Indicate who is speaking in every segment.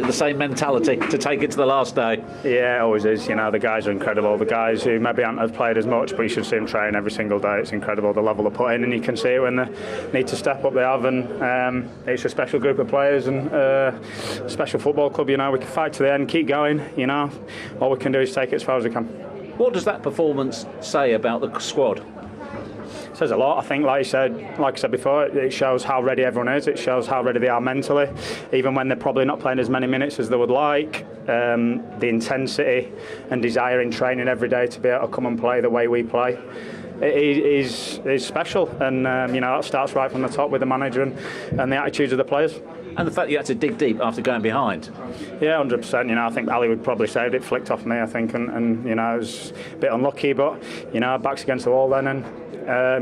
Speaker 1: The same mentality to take it to the last day.
Speaker 2: Yeah, it always is. You know, the guys are incredible. The guys who maybe haven't played as much, but you should see them train every single day. It's incredible the level they put in, and you can see it when they need to step up. They have, and it's a special group of players and a special football club. You know, we can fight to the end, keep going. You know, all we can do is take it as far as we can.
Speaker 1: What does that performance say about the squad?
Speaker 2: Says a lot. I think, like I said before, it shows how ready everyone is. It shows how ready they are mentally, even when they're probably not playing as many minutes as they would like. The intensity and desire in training every day to be able to come and play the way we play is special, and you know, that starts right from the top with the manager and the attitudes of the players.
Speaker 1: And the fact that you had to dig deep after going behind.
Speaker 2: Yeah, 100%. You know, I think Ali would probably say it flicked off me, I think, and you know, it was a bit unlucky, but you know, backs against the wall then, and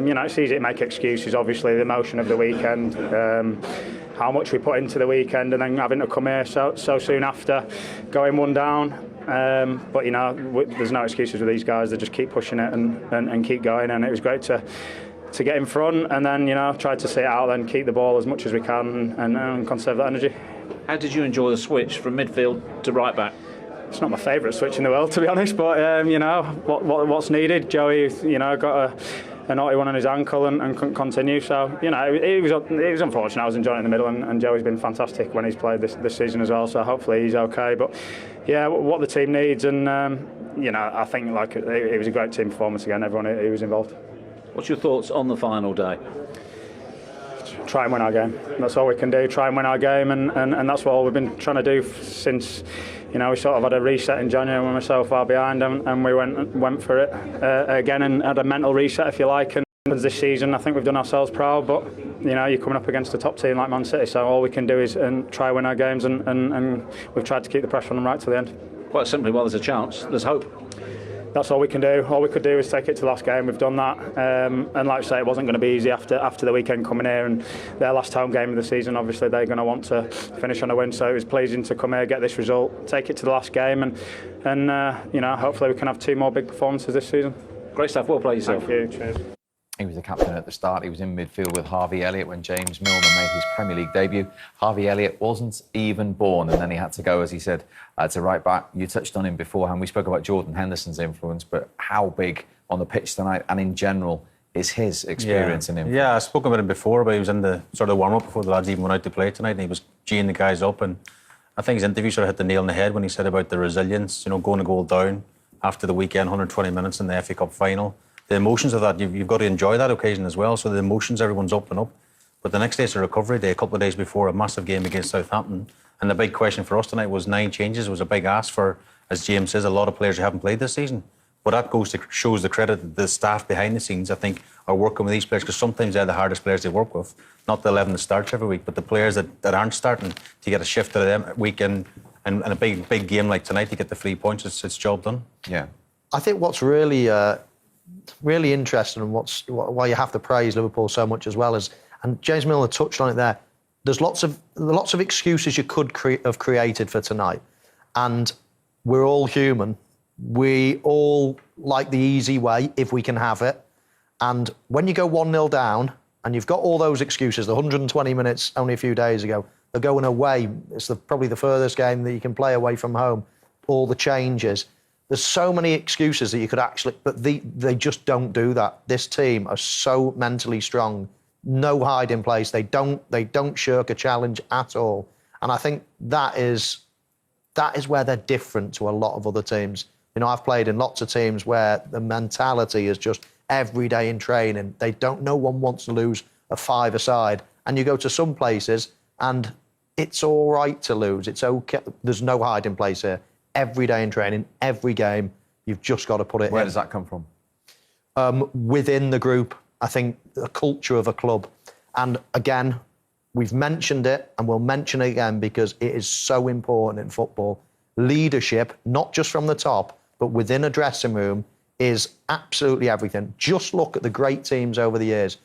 Speaker 2: you know, it's easy to make excuses. Obviously, the emotion of the weekend, how much we put into the weekend, and then having to come here so soon after, going one down. But you know, there's no excuses with these guys. They just keep pushing it and keep going, and it was great to get in front, and then, you know, try to sit out and keep the ball as much as we can and conserve that energy.
Speaker 1: How did you enjoy the switch from midfield to right back?
Speaker 2: It's not my favourite switch in the world, to be honest, but you know, what's needed. Joey, you know, got a naughty one on his ankle and couldn't continue, so you know, it was unfortunate. I was enjoying it in the middle, and Joey's been fantastic when he's played this season as well, so hopefully he's okay. But yeah, what the team needs, and you know, I think like it was a great team performance again, everyone who was involved.
Speaker 1: What's your thoughts on the final day?
Speaker 2: Try and win our game. That's all we can do. Try and win our game, and that's what all we've been trying to do since, you know, we sort of had a reset in January when we were so far behind, and we went for it again and had a mental reset, if you like. And this season, I think we've done ourselves proud, but you know, you're coming up against a top team like Man City, so all we can do is try and win our games, and we've tried to keep the pressure on them right to the end.
Speaker 1: Quite simply, while there's a chance, there's hope.
Speaker 2: That's all we can do. All we could do is take it to the last game. We've done that, and like I say, it wasn't going to be easy after the weekend coming here and their last home game of the season. Obviously, they're going to want to finish on a win, so it was pleasing to come here, get this result, take it to the last game, and you know, hopefully we can have 2 more big performances this season.
Speaker 1: Great stuff. Well played yourself.
Speaker 2: Thank you. Cheers.
Speaker 3: He was the captain at the start. He was in midfield with Harvey Elliott when James Milner made his Premier League debut. Harvey Elliott wasn't even born, and then he had to go, as he said, to right back. You touched on him beforehand. We spoke about Jordan Henderson's influence, but how big on the pitch tonight and in general is his experience and influence? Yeah,
Speaker 4: I spoke about him before, but he was in the sort of warm-up before the lads even went out to play tonight, and he was geeing the guys up, and I think his interview sort of hit the nail on the head when he said about the resilience, you know, going a goal down after the weekend, 120 minutes in the FA Cup final. The emotions of that, you've got to enjoy that occasion as well. So the emotions, everyone's up and up. But the next day's a recovery day, a couple of days before a massive game against Southampton. And the big question for us tonight was 9 changes. It was a big ask for, as James says, a lot of players who haven't played this season. But that shows the credit that the staff behind the scenes, I think, are working with these players, because sometimes they're the hardest players they work with. Not the 11 that starts every week, but the players that aren't starting, to get a shift out of them week in, and a big game like tonight to get the 3 points, it's job done.
Speaker 3: Yeah.
Speaker 5: I think what's really interesting, and why you have to praise Liverpool so much as well, is, and James Milner touched on it there, there's lots of excuses you could have created for tonight, and we're all human. We all like the easy way if we can have it, and when you go 1-0 down and you've got all those excuses, the 120 minutes only a few days ago, they're going away, it's probably the furthest game that you can play away from home, all the changes. There's so many excuses that you could actually, but they just don't do that. This team are so mentally strong, no hiding place. They don't shirk a challenge at all, and I think that is where they're different to a lot of other teams. You know, I've played in lots of teams where the mentality is just every day in training. No one wants to lose a 5-a-side, and you go to some places and it's all right to lose. It's okay. There's no hiding place here. Every day in training, every game, you've just got to put it in.
Speaker 3: Where does that come from?
Speaker 5: Within the group, I think the culture of a club. And again, we've mentioned it and we'll mention it again because it is so important in football. Leadership, not just from the top, but within a dressing room, is absolutely everything. Just look at the great teams over the years.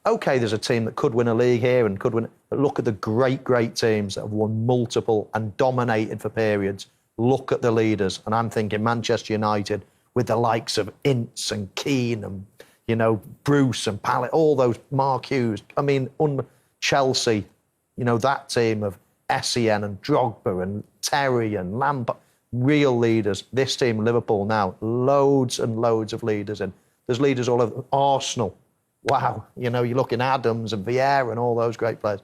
Speaker 5: OK, there's a team that could win a league here and could win, but look at the great teams that have won multiple and dominated for periods. Look at the leaders, and I'm thinking Manchester United with the likes of Ince and Keane and, you know, Bruce and Pallet, all those, Mark Hughes. I mean, Chelsea, you know, that team of Essien and Drogba and Terry and Lampard, real leaders. This team, Liverpool now, loads and loads of leaders, and there's leaders all over. Arsenal, wow, you know, you're looking at Adams and Vieira and all those great players.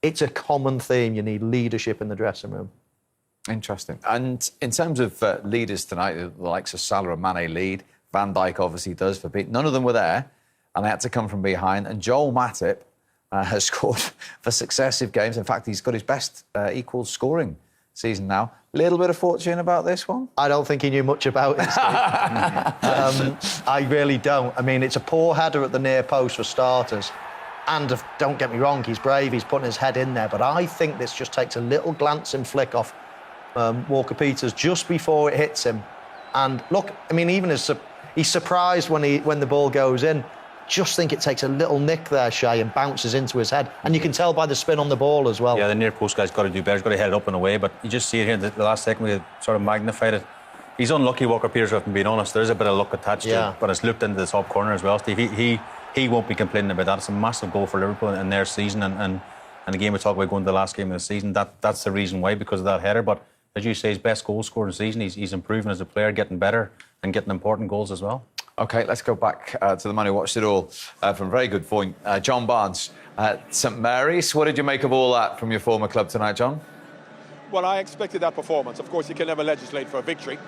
Speaker 5: It's a common theme. You need leadership in the dressing room.
Speaker 3: Interesting. And in terms of leaders tonight, the likes of Salah and Mane lead. Van Dijk obviously does for beat. None of them were there, and they had to come from behind. And Joel Matip has scored for successive games. In fact, he's got his best equal scoring season now. Little bit of fortune about this one?
Speaker 5: I don't think he knew much about it, Steve. I really don't. I mean, it's a poor header at the near post for starters. And don't get me wrong, he's brave, he's putting his head in there. But I think this just takes a little glancing flick off Walker-Peters just before it hits him. And look, I mean, even as he's surprised when the ball goes in. Just think it takes a little nick there, Shay, and bounces into his head. And you can tell by the spin on the ball as well.
Speaker 4: Yeah, the near post guy's got to do better. He's got to head it up and away. But you just see it here, the last second, we sort of magnified it. He's unlucky, Walker-Peters, if I'm being honest. There's a bit of luck attached to it, but it's looped into the top corner as well, Steve. He won't be complaining about that. It's a massive goal for Liverpool in their season. And again, we talk about going to the last game of the season. That's the reason why, because of that header. But as you say, his best goal scorer in the season. He's improving as a player, getting better and getting important goals as well. OK, let's go back to the man who watched it all from a very good point. John Barnes at St Mary's. What did you make of all that from your former club tonight, John?
Speaker 6: Well, I expected that performance. Of course, you can never legislate for a victory.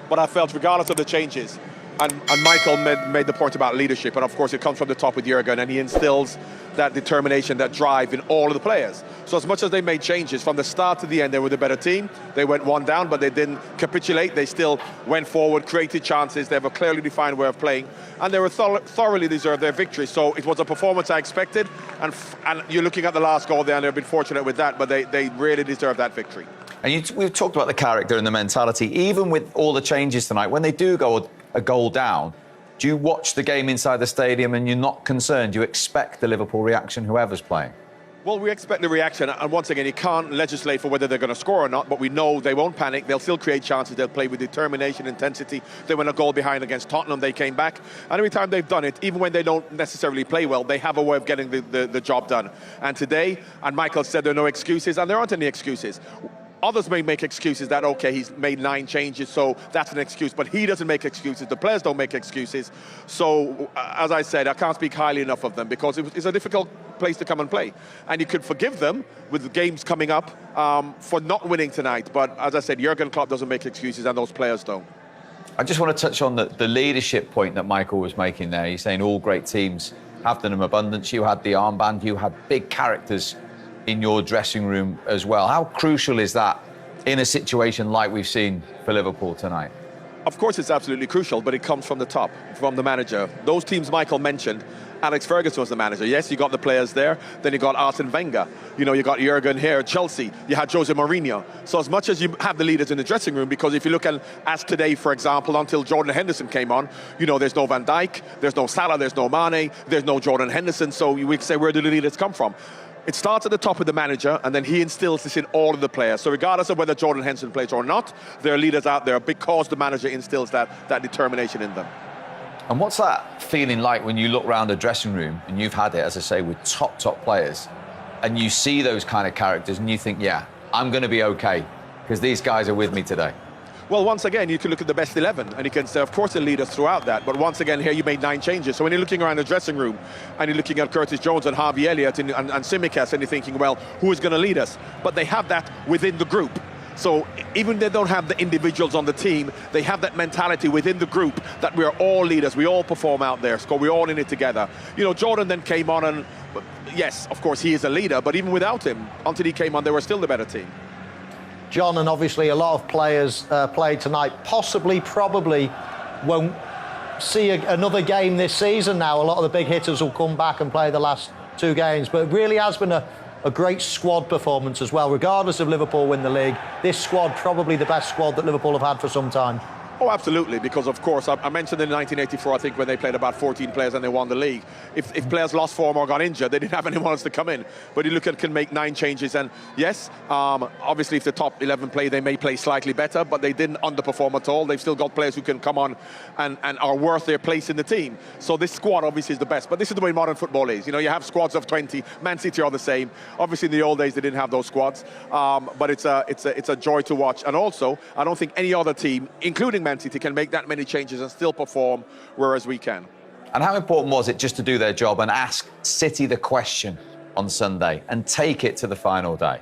Speaker 6: But I felt, regardless of the changes, and Michael made the point about leadership, and of course it comes from the top with Jurgen, and he instills that determination, that drive in all of the players. So as much as they made changes, from the start to the end, they were the better team. They went one down, but they didn't capitulate. They still went forward, created chances. They have a clearly defined way of playing, and they were thoroughly deserved their victory. So it was a performance I expected, and you're looking at the last goal there, and they've been fortunate with that, but they really deserved that victory.
Speaker 3: And we've talked about the character and the mentality. Even with all the changes tonight, when they do go a goal down, do you watch the game inside the stadium and you're not concerned? You expect the Liverpool reaction, whoever's playing?
Speaker 6: Well, we expect the reaction, and once again, you can't legislate for whether they're going to score or not, but we know they won't panic. They'll still create chances. They'll play with determination, intensity. They went a goal behind against Tottenham. They came back, and every time they've done it, even when they don't necessarily play well, they have a way of getting the job done. And today, and Michael said there are no excuses, and there aren't any excuses. Others may make excuses that, OK, he's made 9 changes, so that's an excuse. But he doesn't make excuses. The players don't make excuses. So, as I said, I can't speak highly enough of them because it's a difficult place to come and play. And you could forgive them with the games coming up for not winning tonight. But, as I said, Jurgen Klopp doesn't make excuses and those players don't.
Speaker 3: I just want to touch on the leadership point that Michael was making there. He's saying all great teams have them in abundance. You had the armband. You had big characters in your dressing room as well. How crucial is that in a situation like we've seen for Liverpool tonight?
Speaker 6: Of course it's absolutely crucial, but it comes from the top, from the manager. Those teams Michael mentioned, Alex Ferguson was the manager. Yes, you got the players there. Then you got Arsene Wenger. You know, you got Jurgen here, Chelsea. You had Jose Mourinho. So as much as you have the leaders in the dressing room, because if you look at as today, for example, until Jordan Henderson came on, you know, there's no Van Dijk, there's no Salah, there's no Mane, there's no Jordan Henderson. So we say, where do the leaders come from? It starts at the top with the manager, and then he instills this in all of the players. So regardless of whether Jordan Henderson plays or not, there are leaders out there because the manager instills that determination in them.
Speaker 3: And what's that feeling like when you look around a dressing room, and you've had it, as I say, with top players, and you see those kind of characters and you think, yeah, I'm going to be OK, because these guys are with me today?
Speaker 6: Well, once again, you can look at the best 11, and you can say, of course, the leaders throughout that. But once again, here you made 9 changes. So when you're looking around the dressing room, and you're looking at Curtis Jones and Harvey Elliott and Tsimikas, and you're thinking, well, who is going to lead us? But they have that within the group. So even if they don't have the individuals on the team, they have that mentality within the group that we're all leaders. We all perform out there. So we're all in it together. You know, Jordan then came on, and yes, of course, he is a leader. But even without him, until he came on, they were still the better team.
Speaker 5: John, and obviously a lot of players played tonight, probably won't see another game this season now. A lot of the big hitters will come back and play the last 2 games, but it really has been a great squad performance as well. Regardless of Liverpool win the league, this squad probably the best squad that Liverpool have had for some time.
Speaker 6: Oh, absolutely, because of course, I mentioned in 1984, I think, when they played about 14 players and they won the league. If players lost form or got injured, they didn't have anyone else to come in. But you look at can make 9 changes, and yes, obviously if the top 11 play, they may play slightly better, but they didn't underperform at all. They've still got players who can come on and are worth their place in the team. So this squad obviously is the best, but this is the way modern football is. You know, you have squads of 20. Man City are the same. Obviously in the old days they didn't have those squads, but it's a joy to watch. And also, I don't think any other team, including Man City, can make that many changes and still perform, whereas we can.
Speaker 3: And how important was it just to do their job and ask City the question on Sunday and take it to the final day?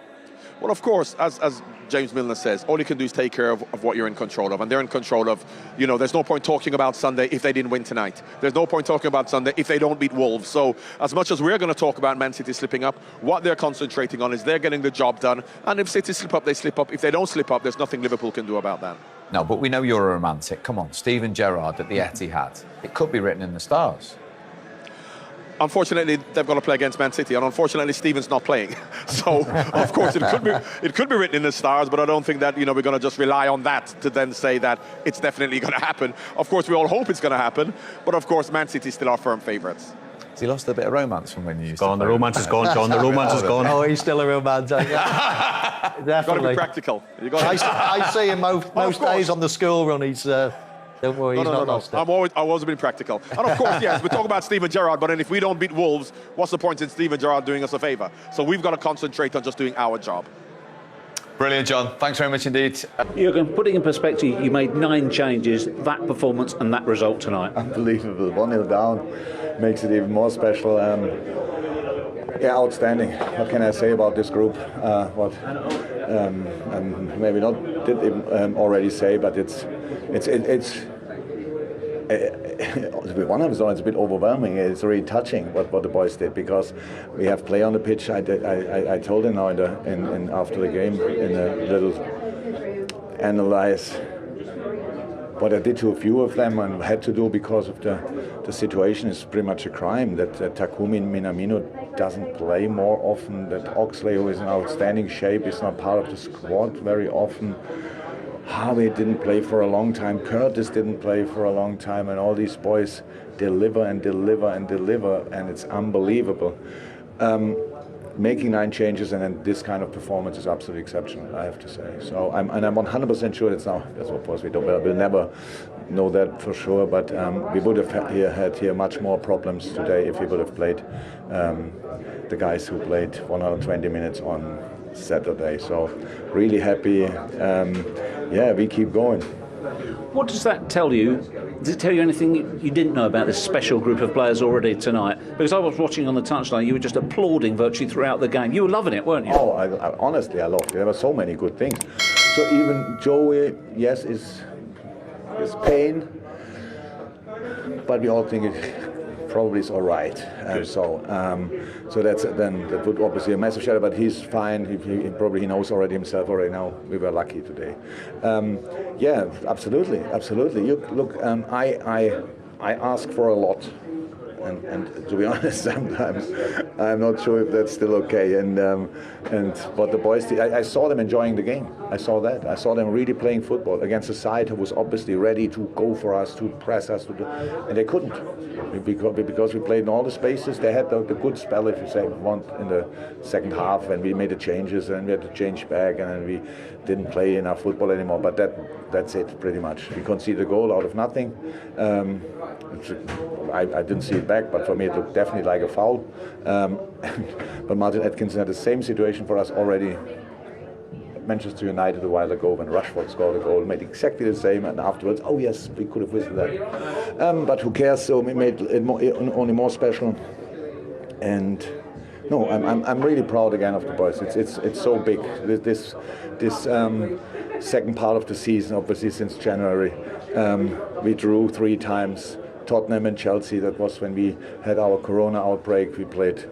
Speaker 6: Well, of course, as James Milner says, all you can do is take care of what you're in control of. And they're in control of, you know, there's no point talking about Sunday if they didn't win tonight. There's no point talking about Sunday if they don't beat Wolves. So as much as we're going to talk about Man City slipping up, what they're concentrating on is they're getting the job done. And if City slip up, they slip up. If they don't slip up, there's nothing Liverpool can do about that.
Speaker 3: No, but we know you're a romantic. Come on, Steven Gerrard at the Etihad. It could be written in the stars.
Speaker 6: Unfortunately, they've got to play against Man City, and unfortunately, Steven's not playing. So, of course, it could be written in the stars, but I don't think that, you know, we're going to just rely on that to then say that it's definitely going to happen. Of course, we all hope it's going to happen, but of course, Man City still are firm favourites.
Speaker 3: Has he lost a bit of romance from when you used
Speaker 4: Gone,
Speaker 3: to
Speaker 4: the romance is gone, John. The romance is gone.
Speaker 5: Oh, he's still a romantic. Yeah.
Speaker 6: You've got to
Speaker 5: Definitely.
Speaker 6: be practical.
Speaker 5: I see him most days on the school run. He's don't worry, he's not lost it.
Speaker 6: I've always been practical. And of course, yes, we talk about Steven Gerrard, but then if we don't beat Wolves, what's the point in Steven Gerrard doing us a favour? So we've got to concentrate on just doing our job.
Speaker 3: Brilliant, John. Thanks very much indeed.
Speaker 1: Jurgen, putting in perspective, you made 9 changes, that performance and that result tonight.
Speaker 7: Unbelievable. 1-0 down makes it even more special. Yeah, outstanding. What can I say about this group? Maybe not did already say, but it's to be one of it's a bit overwhelming. It's really touching what the boys did, because we have play on the pitch. I told him now in after the game in a little analyze what I did to a few of them and had to do because of the situation. Is pretty much a crime that Takumi Minamino doesn't play more often, that Oxley, who is in outstanding shape, is not part of the squad very often. Harvey didn't play for a long time, Curtis didn't play for a long time, and all these boys deliver and deliver and deliver, and it's unbelievable. Making 9 changes and then this kind of performance is absolutely exceptional, I have to say. So I'm 100% sure that's of course we'll never know that for sure, but we would have had here much more problems today if we would have played the guys who played 120 minutes on Saturday. So really happy. Yeah, we keep going.
Speaker 1: What does that tell you? Does it tell you anything you didn't know about this special group of players already tonight? Because I was watching on the touchline, you were just applauding virtually throughout the game. You were loving it, weren't you?
Speaker 7: Oh, honestly, I loved it. There were so many good things. So even Joey, yes, is pain, but we all think it probably is all right. So that would obviously a massive shadow, but he's fine. He probably knows already himself already now. We were lucky today. Yeah, absolutely. You look, I ask for a lot. And to be honest, sometimes I'm not sure if that's still okay. And what the boys did, I saw them enjoying the game. I saw that. I saw them really playing football against a side who was obviously ready to go for us, to press us, and they couldn't because we played in all the spaces. They had the good spell, if you say, want in the second half, and we made the changes, and we had to change back, and then we didn't play enough football anymore. But that's it, pretty much. We conceded a goal out of nothing. I didn't see it back, but for me it looked definitely like a foul. But Martin Atkinson had the same situation for us already at Manchester United a while ago when Rashford scored a goal, made exactly the same, and afterwards, oh yes, we could have whistled that. But who cares? So we made it only more special. And no, I'm really proud again of the boys. It's so big. This second part of the season, obviously since January, we drew 3 times. Tottenham and Chelsea, that was when we had our corona outbreak. We played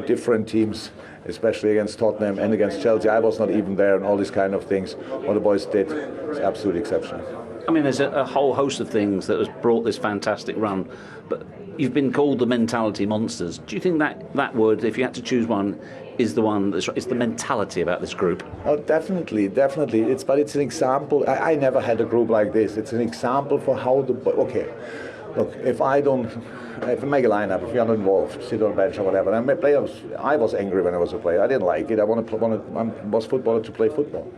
Speaker 7: different teams, especially against Tottenham and against Chelsea. I was not even there, and all these kind of things. What the boys did is absolutely exceptional.
Speaker 1: I mean, there's a whole host of things that has brought this fantastic run, but you've been called the mentality monsters. Do you think that word, if you had to choose one, is the one it's the mentality about this group.
Speaker 7: Oh, definitely. It's an example. I never had a group like this. It's an example for how okay. Look, if I make a lineup, if you're not involved, sit on the bench or whatever. And my players, I was angry when I was a player. I didn't like it. I was footballer to play football.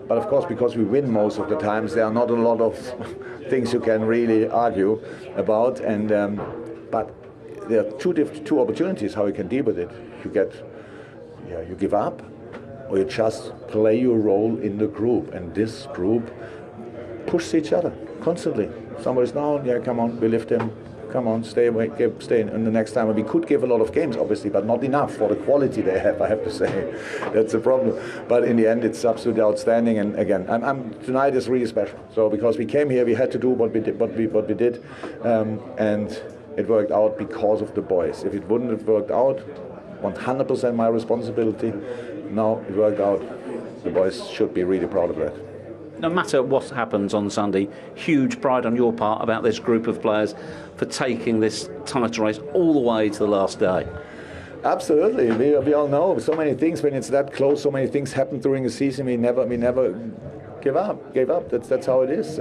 Speaker 7: But of course, because we win most of the times, there are not a lot of things you can really argue about. And but there are two opportunities how you can deal with it. You give up, or you just play your role in the group. And this group pushes each other constantly. Somebody's down, yeah, come on, we lift him. Come on, stay away, stay in. And the next time, we could give a lot of games, obviously, but not enough for the quality they have, I have to say. That's the problem. But in the end, it's absolutely outstanding. And again, tonight is really special. So because we came here, we had to do what we did, and it worked out because of the boys. If it wouldn't have worked out, 100% my responsibility. Now it worked out. The boys should be really proud of that.
Speaker 1: No matter what happens on Sunday, huge pride on your part about this group of players for taking this title race all the way to the last day.
Speaker 7: Absolutely, we all know so many things when it's that close. So many things happen during the season. We never gave up. That's how it is.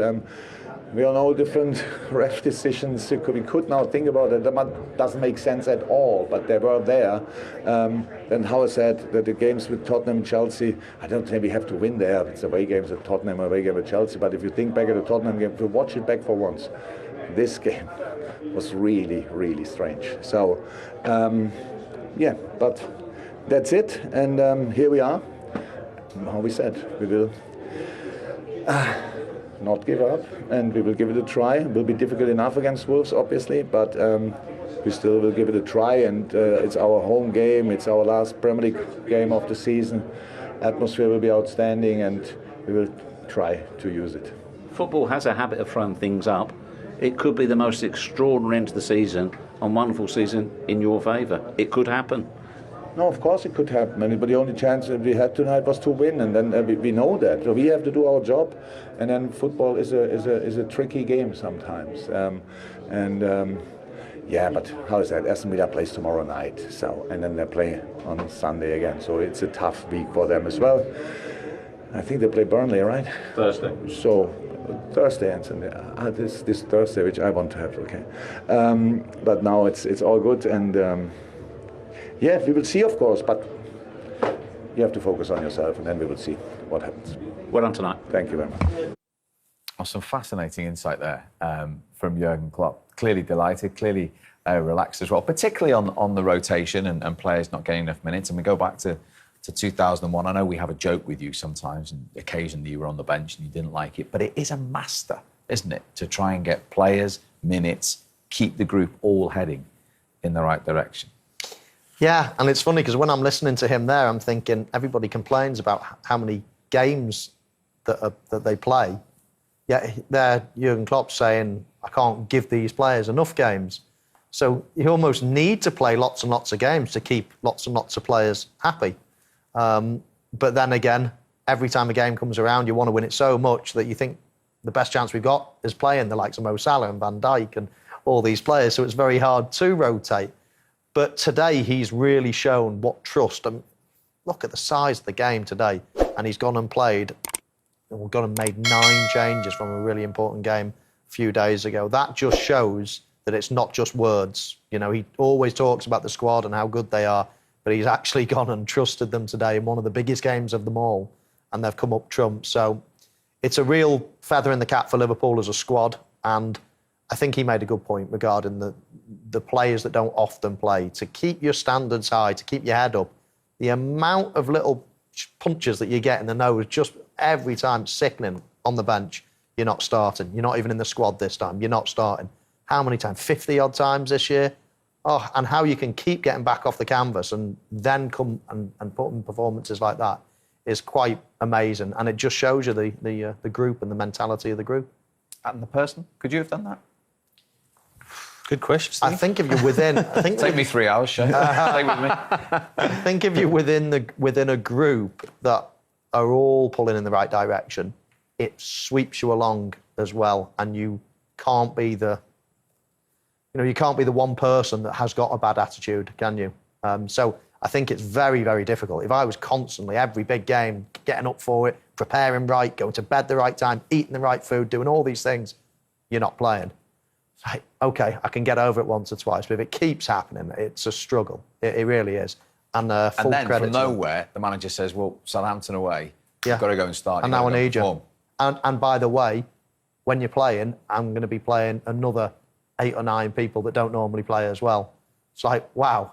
Speaker 7: We all know different ref decisions. We could now think about it. That doesn't make sense at all, but they were there. Then, how I said, that the games with Tottenham and Chelsea, I don't think we have to win there. It's away games at Tottenham, away game at Chelsea. But if you think back at the Tottenham game, if you watch it back for once, this game was really, really strange. So, but that's it. And here we are. How we said, we will not give up, and we will give it a try. It will be difficult enough against Wolves, obviously, but we still will give it a try, and it's our home game, it's our last Premier League game of the season. Atmosphere will be outstanding, and we will try to use it.
Speaker 1: Football has a habit of throwing things up. It could be the most extraordinary end to the season, and wonderful season in your favour. It could happen.
Speaker 7: No, of course it could happen, but the only chance that we had tonight was to win, and then we know that. So we have to do our job, and then football is a tricky game sometimes. But how is that? Aston Villa plays tomorrow night, and then they play on Sunday again. So it's a tough week for them as well. I think they play Burnley, right?
Speaker 1: Thursday.
Speaker 7: So Thursday and Sunday. This Thursday, which I want to have. Okay, but now it's all good and. Yeah, we will see, of course, but you have to focus on yourself, and then we will see what happens.
Speaker 1: Well done tonight.
Speaker 7: Thank you very much.
Speaker 3: Oh, some fascinating insight there from Jurgen Klopp. Clearly delighted, clearly relaxed as well, particularly on the rotation and players not getting enough minutes. And we go back to 2001. I know we have a joke with you sometimes, and occasionally you were on the bench and you didn't like it, but it is a master, isn't it, to try and get players, minutes, keep the group all heading in the right direction.
Speaker 5: Yeah, and it's funny because when I'm listening to him there, I'm thinking everybody complains about how many games that they play. Yet there, Jurgen Klopp saying, I can't give these players enough games. So you almost need to play lots and lots of games to keep lots and lots of players happy. But then again, every time a game comes around, you want to win it so much that you think the best chance we've got is playing the likes of Mo Salah and Van Dijk and all these players. So it's very hard to rotate. But today, he's really shown what trust. And look at the size of the game today. And he's gone and played, and gone and made 9 changes from a really important game a few days ago. That just shows that it's not just words. You know, he always talks about the squad and how good they are, but he's actually gone and trusted them today in one of the biggest games of them all, and they've come up trumps. So it's a real feather in the cap for Liverpool as a squad, and I think he made a good point regarding the players that don't often play. To keep your standards high, to keep your head up, the amount of little punches that you get in the nose just every time, sickening on the bench. You're not starting. You're not even in the squad this time. You're not starting. How many times? 50-odd times this year? Oh, and how you can keep getting back off the canvas and then come and put in performances like that is quite amazing. And it just shows you the group and the mentality of the group.
Speaker 3: And the person, could you have done that?
Speaker 4: Good question, Steve.
Speaker 5: I think if you're within...
Speaker 3: Take me 3 hours, Shane. Stay with me.
Speaker 5: I think if you're within a group that are all pulling in the right direction, it sweeps you along as well, and you can't be the one person that has got a bad attitude, can you? So I think it's very, very difficult. If I was constantly, every big game, getting up for it, preparing right, going to bed the right time, eating the right food, doing all these things, you're not playing. Like, okay, I can get over it once or twice, but if it keeps happening, it's a struggle. It really is. And full
Speaker 3: then
Speaker 5: credit
Speaker 3: from
Speaker 5: to them.
Speaker 3: nowhere, the manager says, well, Southampton away,
Speaker 5: Yeah.
Speaker 3: you've got to go and start.
Speaker 5: And now I need you. And by the way, when you're playing, I'm going to be playing another 8 or 9 people that don't normally play as well. It's like, wow,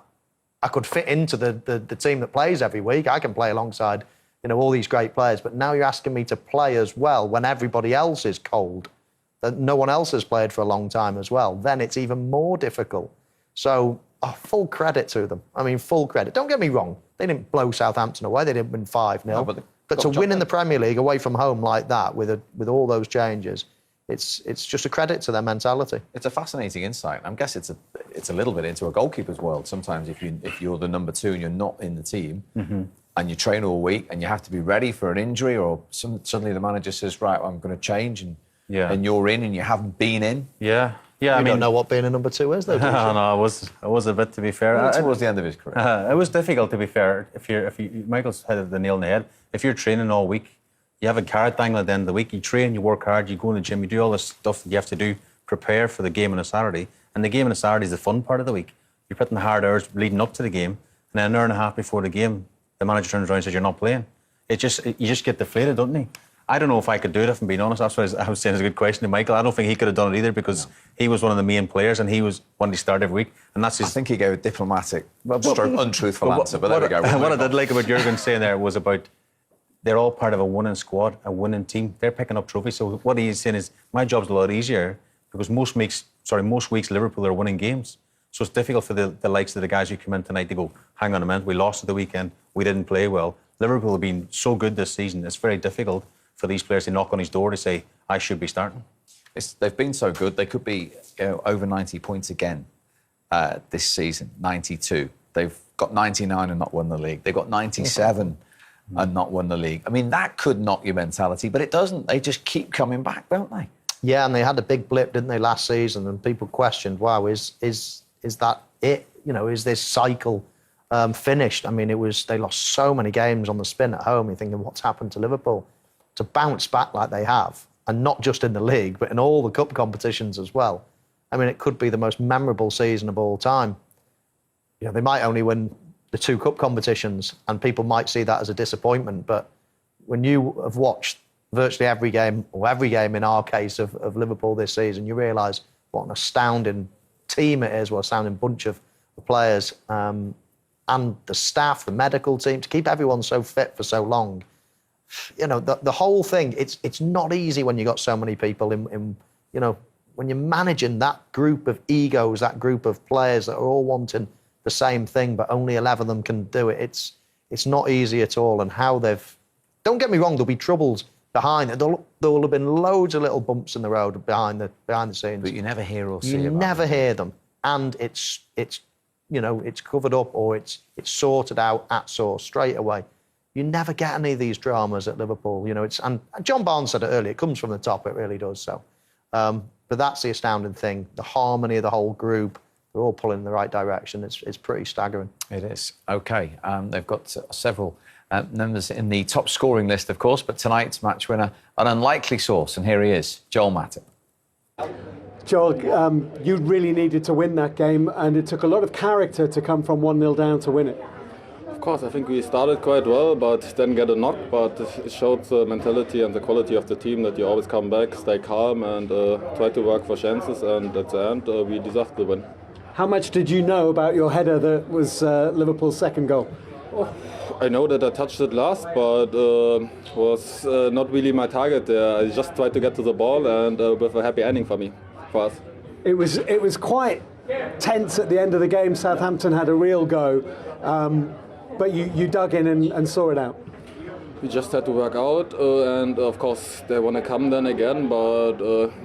Speaker 5: I could fit into the team that plays every week. I can play alongside, all these great players. But now you're asking me to play as well when everybody else is cold, that no one else has played for a long time as well. Then it's even more difficult. So, full credit to them. I mean, full credit. Don't get me wrong. They didn't blow Southampton away. They didn't win 5-0.
Speaker 3: No,
Speaker 5: but to win in the Premier League away from home like that with all those changes, it's just a credit to their mentality.
Speaker 3: It's a fascinating insight. I guess it's a little bit into a goalkeeper's world. Sometimes if you're the number 2 and you're not in the team, and you train all week and you have to be ready for an injury, or suddenly the manager says, right, I'm going to change, and you're in and you haven't been in.
Speaker 4: Yeah.
Speaker 5: I don't know what being a number 2 is, though.
Speaker 4: No, I was a bit, to be fair.
Speaker 3: Towards the end of his career.
Speaker 4: It was difficult, to be fair. If you Michael's hit the nail on the head. If you're training all week, you have a carrot dangle at the end of the week. You train, you work hard, you go in the gym, you do all this stuff that you have to do, prepare for the game on a Saturday. And the game on a Saturday is the fun part of the week. You're putting the hard hours leading up to the game, and then an hour and a half before the game, the manager turns around and says you're not playing. You just get deflated, don't you? I don't know if I could do it, if I'm being honest. That's what I was saying. It's a good question to Michael. I don't think he could have done it either, because he was one of the main players and he was one to start every week. And that's his...
Speaker 3: I think he gave a diplomatic, untruthful answer, but there we go.
Speaker 4: What I did like about Jurgen saying there was about they're all part of a winning squad, a winning team. They're picking up trophies. So what he's saying is my job's a lot easier because most weeks Liverpool are winning games. So it's difficult for the likes of the guys who come in tonight to go, hang on a minute, we lost at the weekend, we didn't play well. Liverpool have been so good this season, it's very difficult for these players to knock on his door to say, I should be starting.
Speaker 3: They've been so good, they could be over 90 points again this season, 92. They've got 99 and not won the league. They've got 97 and not won the league. I mean, that could knock your mentality, but it doesn't. They just keep coming back, don't they? Yeah,
Speaker 5: and they had a big blip, didn't they, last season? And people questioned, wow, is that it? Is this cycle finished? I mean, they lost so many games on the spin at home. You're thinking, what's happened to Liverpool? To bounce back like they have, and not just in the league, but in all the cup competitions as well. I mean, it could be the most memorable season of all time. They might only win the 2 cup competitions, and people might see that as a disappointment. But when you have watched virtually every game, or every game in our case of Liverpool this season, you realise what an astounding team it is, what an astounding bunch of players, and the staff, the medical team, to keep everyone so fit for so long. The whole thing, it's not easy when you've got so many people in when you're managing that group of egos, that group of players that are all wanting the same thing, but only 11 of them can do it. It's not easy at all. And how don't get me wrong, there'll be troubles behind it. There will have been loads of little bumps in the road behind the scenes.
Speaker 3: But you never hear or see
Speaker 5: You
Speaker 3: about
Speaker 5: never
Speaker 3: them.
Speaker 5: hear them. And it's covered up, or it's sorted out at source straight away. You never get any of these dramas at Liverpool. And John Barnes said it earlier, it comes from the top, it really does. So, but that's the astounding thing, the harmony of the whole group. They're all pulling in the right direction. It's pretty staggering.
Speaker 3: It is. OK, they've got several members in the top scoring list, of course, but tonight's match winner, an unlikely source, and here he is, Joel Matip.
Speaker 8: Joel, you really needed to win that game, and it took a lot of character to come from 1-0 down to win it.
Speaker 9: Of course, I think we started quite well, but then get a knock. But it showed the mentality and the quality of the team that you always come back, stay calm, and try to work for chances. And at the end, we deserved the win.
Speaker 8: How much did you know about your header that was Liverpool's second goal?
Speaker 9: Oh, I know that I touched it last, but was not really my target there. I just tried to get to the ball, and with a happy ending for us.
Speaker 8: It was quite tense at the end of the game. Southampton had a real go. But you dug in and saw it out.
Speaker 9: We just had to work out, and of course they want to come then again, but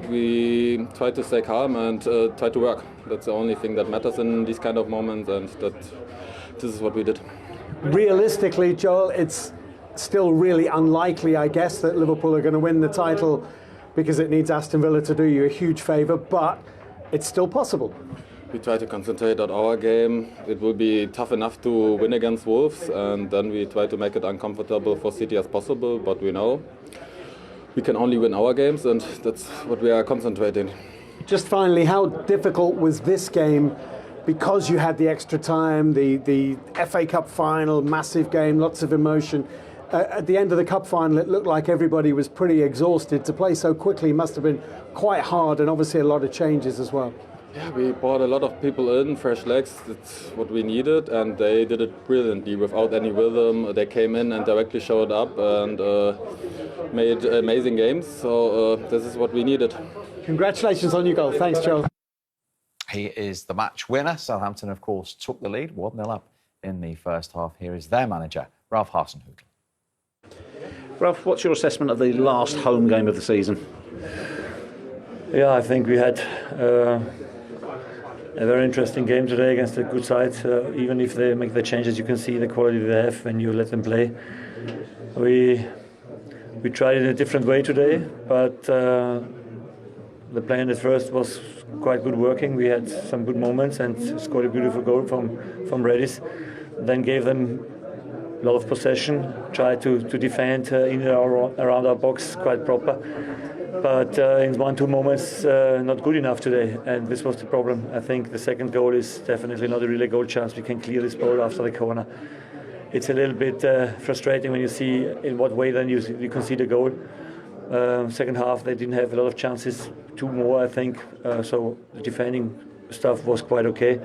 Speaker 9: we try to stay calm and try to work. That's the only thing that matters in these kind of moments, and this is what we did.
Speaker 8: Realistically, Joel, it's still really unlikely, I guess, that Liverpool are going to win the title, because it needs Aston Villa to do you a huge favour, but it's still possible.
Speaker 9: we try to concentrate on our game. It will be tough enough to win against Wolves, and then we try to make it uncomfortable for City as possible. But we know we can only win our games, and that's what we are concentrating.
Speaker 8: Just finally, how difficult was this game? Because you had the extra time, the FA Cup final, massive game, lots of emotion. At the end of the cup final, it looked like everybody was pretty exhausted. To play so quickly must have been quite hard, and obviously a lot of changes as well.
Speaker 9: Yeah, we brought a lot of people in, fresh legs. That's what we needed, and they did it brilliantly without any rhythm. They came in and directly showed up and made amazing games. So this is what we needed.
Speaker 8: Congratulations on your goal. Thanks, Charles.
Speaker 3: He is the match winner. Southampton, of course, took the lead, 1-0 up in the first half. Here is their manager, Ralph Hasenhüttl.
Speaker 1: Ralph, what's your assessment of the last home game of the season?
Speaker 10: Yeah, I think we had a very interesting game today against a good side. Even if they make the changes, you can see the quality they have when you let them play. We tried it in a different way today, but the play in the first was quite good working. We had some good moments and scored a beautiful goal from Redis. Then gave them a lot of possession, tried to defend in and around our box quite proper. But in 1-2 moments, not good enough today, and this was the problem. I think the second goal is definitely not a really goal chance. We can clear this ball after the corner. It's a little bit frustrating when you see in what way then you concede a goal. Second half, they didn't have a lot of chances, 2 more, I think. So the defending stuff was quite okay.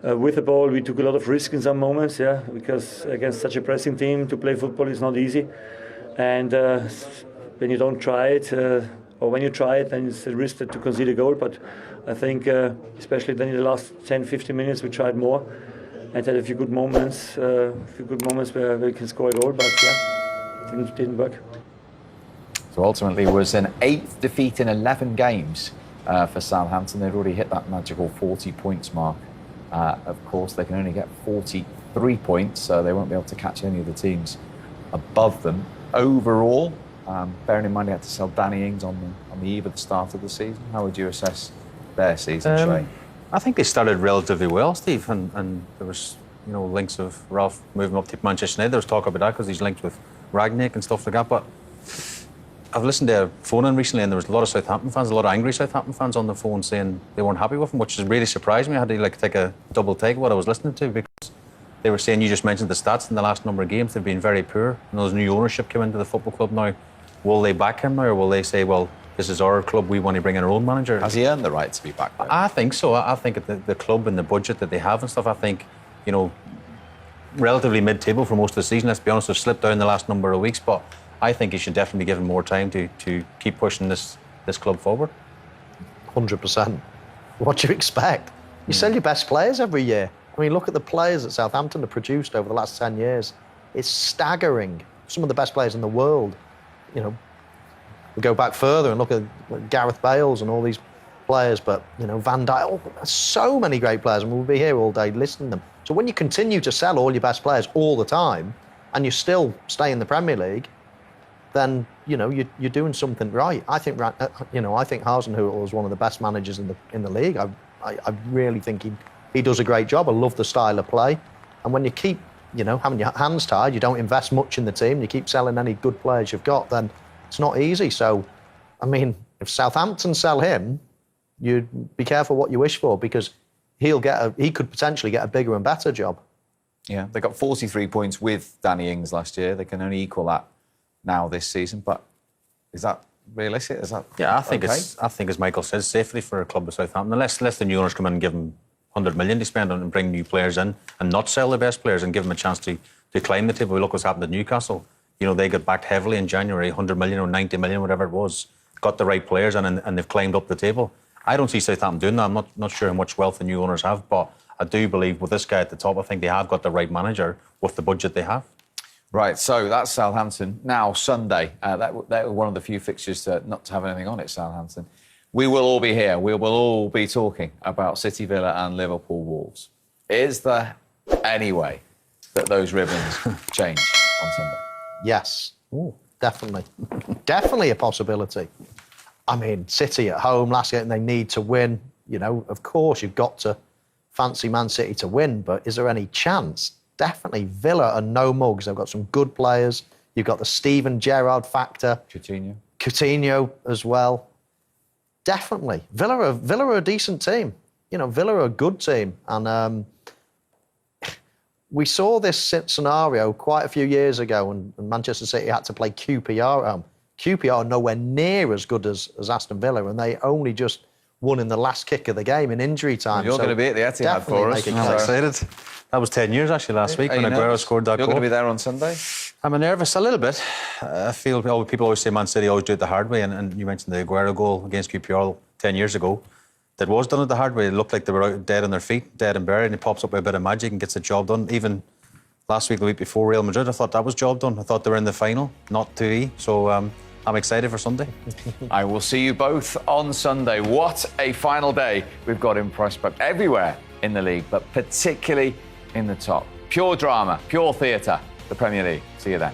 Speaker 10: With the ball, we took a lot of risk in some moments, yeah, because against such a pressing team to play football is not easy. And when you don't try it, or when you try it, then it's a risk to concede a goal. But I think, especially then in the last 10-15 minutes, we tried more and had a few good moments where we can score a goal. But yeah, it didn't work.
Speaker 3: So ultimately, it was an 8th defeat in 11 games for Southampton. They'd already hit that magical 40 points mark. Of course, they can only get 43 points, so they won't be able to catch any of the teams above them. Overall, bearing in mind they had to sell Danny Ings on the eve of the start of the season, how would you assess their season, Shay?
Speaker 4: I think they started relatively well, Steve, and there was links of Ralph moving up to Manchester United. There was talk about that because he's linked with Ragnick and stuff like that. But I've listened to a phone-in recently, and there was a lot of Southampton fans, a lot of angry Southampton fans on the phone saying they weren't happy with him, which has really surprised me. I had to take a double take of what I was listening to, because they were saying, you just mentioned the stats in the last number of games, they've been very poor. And those new ownership came into the football club now. Will they back him now, or will they say, well, this is our club, we want to bring in our own manager?
Speaker 3: Has he earned the right to be back there?
Speaker 4: I think so. I think at the club and the budget that they have and stuff, I think, relatively mid-table for most of the season. Let's be honest, they've slipped down the last number of weeks, but I think he should definitely be given more time to keep pushing this club forward.
Speaker 5: 100%. What do you expect? You sell your best players every year. I mean, look at the players that Southampton have produced over the last 10 years. It's staggering. Some of the best players in the world. We go back further and look at Gareth Bales and all these players, but, Van Dijk, so many great players, and we'll be here all day listening to them. So when you continue to sell all your best players all the time, and you still stay in the Premier League, then you're doing something right. I think Hasenhüttl is one of the best managers in the league. I really think he does a great job. I love the style of play. And when you keep having your hands tied, you don't invest much in the team, you keep selling any good players you've got, then it's not easy. So, I mean, if Southampton sell him, you'd be careful what you wish for, because he could potentially get a bigger and better job.
Speaker 3: Yeah, they got 43 points with Danny Ings last year. They can only equal that now this season, but is that realistic? Is that
Speaker 4: I think as Michael says, safely for a club of Southampton, unless the new owners come in and give them 100 million to spend on and bring new players in and not sell the best players and give them a chance to climb the table. We look what's happened at Newcastle. They got backed heavily in January, 100 million or 90 million, whatever it was, got the right players in and they've climbed up the table. I don't see Southampton doing that. I'm not sure how much wealth the new owners have, but I do believe with this guy at the top, I think they have got the right manager with the budget they have.
Speaker 3: Right, so that's Southampton. Now, Sunday, that was one of the few fixtures not to have anything on it, Southampton. We will all be here. We will all be talking about City, Villa and Liverpool Wolves. Is there any way that those ribbons change on Sunday?
Speaker 5: Yes, definitely. Definitely a possibility. I mean, City at home last game, they need to win. Of course, you've got to fancy Man City to win, but is there any chance? Definitely Villa are no mugs. They've got some good players. You've got the Steven Gerrard factor. Coutinho as well. Definitely. Villa are a decent team. You know, Villa are a good team. And we saw this scenario quite a few years ago when Manchester City had to play QPR at home. QPR are nowhere near as good as Aston Villa, and they only just won in the last kick of the game in injury time.
Speaker 3: You're going to be at the Etihad for us.
Speaker 4: I'm excited. That was 10 years actually last week when Aguero scored that goal.
Speaker 3: You're going to be there on Sunday?
Speaker 4: I'm nervous a little bit. I feel people always say Man City always do it the hard way, and you mentioned the Aguero goal against QPR 10 years ago. That was done it the hard way. It looked like they were out dead on their feet, dead and buried, and he pops up with a bit of magic and gets the job done. Even last week, the week before Real Madrid, I thought that was job done. I thought they were in the final, not 2-E. So I'm excited for Sunday.
Speaker 3: I will see you both on Sunday. What a final day we've got in prospect everywhere in the league, but particularly in the top. Pure drama, pure theatre, the Premier League. See you then.